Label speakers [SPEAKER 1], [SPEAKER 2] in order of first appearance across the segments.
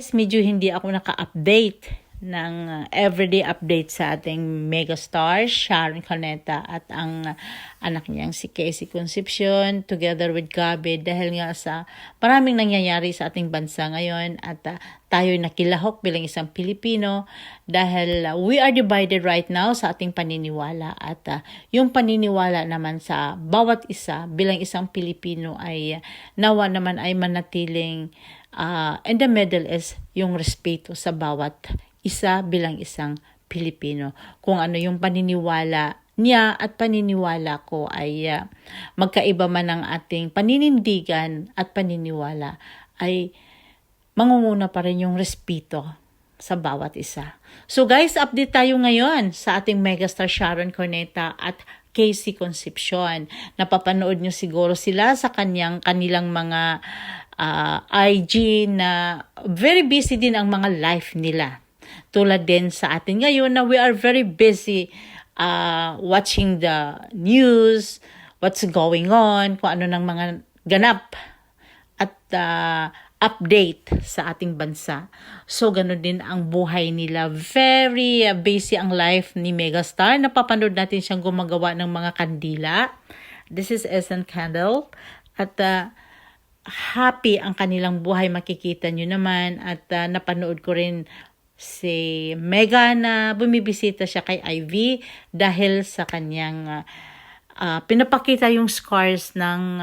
[SPEAKER 1] Medyo hindi ako naka-update ng everyday update sa ating megastar, Sharon Cuneta, at ang anak niyang si Casey Concepcion together with Gabi, dahil nga sa maraming nangyayari sa ating bansa ngayon at tayo'y nakilahok bilang isang Pilipino dahil we are divided right now sa ating paniniwala at yung paniniwala naman sa bawat isa bilang isang Pilipino ay nawa naman ay manatiling and the middle is yung respeto sa bawat isa bilang isang Pilipino. Kung ano yung paniniwala niya at paniniwala ko ay magkaiba man ang ating paninindigan at paniniwala, ay mangunguna pa rin yung respeto sa bawat isa. So guys, update tayo ngayon sa ating megastar Sharon Cuneta at Casey Concepcion. Napapanood nyo siguro sila sa kanilang mga IG na very busy din ang mga life nila. Tulad din sa atin ngayon na we are very busy watching the news, what's going on, kung ano ng mga ganap at update sa ating bansa. So, ganun din ang buhay nila. Very busy ang life ni Megastar. Napapanood natin siyang gumagawa ng mga kandila. This is Essence Candle. At happy ang kanilang buhay, makikita nyo naman. At napanood ko rin si Mega na bumibisita siya kay Ivy dahil sa kanyang pinapakita yung scars ng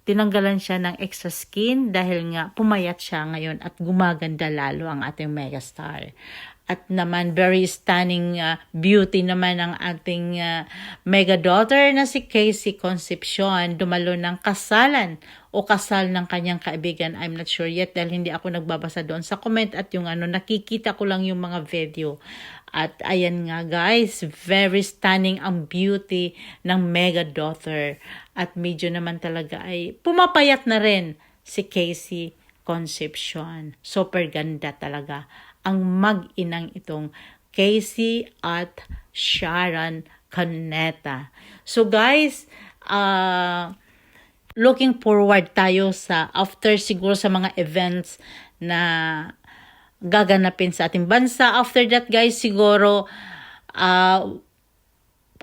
[SPEAKER 1] tinanggalan siya ng extra skin dahil nga pumayat siya ngayon at gumaganda lalo ang ating megastar. At naman very stunning beauty naman ang ating mega daughter na si Casey Concepcion. Dumalo ng kasalan o kasal ng kanyang kaibigan. I'm not sure yet dahil hindi ako nagbabasa doon sa comment at yung nakikita ko lang yung mga video. At ayan nga guys, very stunning ang beauty ng mega daughter. At medyo naman talaga ay pumapayat na rin si Casey Concepcion. Super ganda talaga ang mag-inang itong Casey at Sharon Cuneta. So guys, looking forward tayo sa after siguro sa mga events na gaganapin sa ating bansa. After that guys, siguro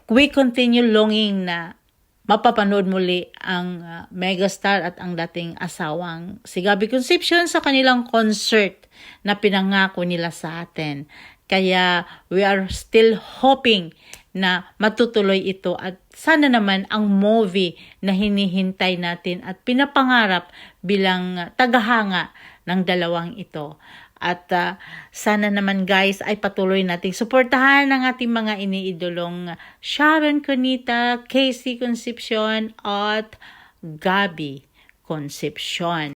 [SPEAKER 1] we continue longing na mapapanood muli ang megastar at ang dating asawang si Gabi Concepcion sa kanilang concert na pinangako nila sa atin. Kaya we are still hoping na matutuloy ito at sana naman ang movie na hinihintay natin at pinapangarap bilang tagahanga ng dalawang ito. At sana naman guys ay patuloy nating suportahan ang ating mga iniidolong Sharon Cuneta, Casey Concepcion at Gabi Concepcion.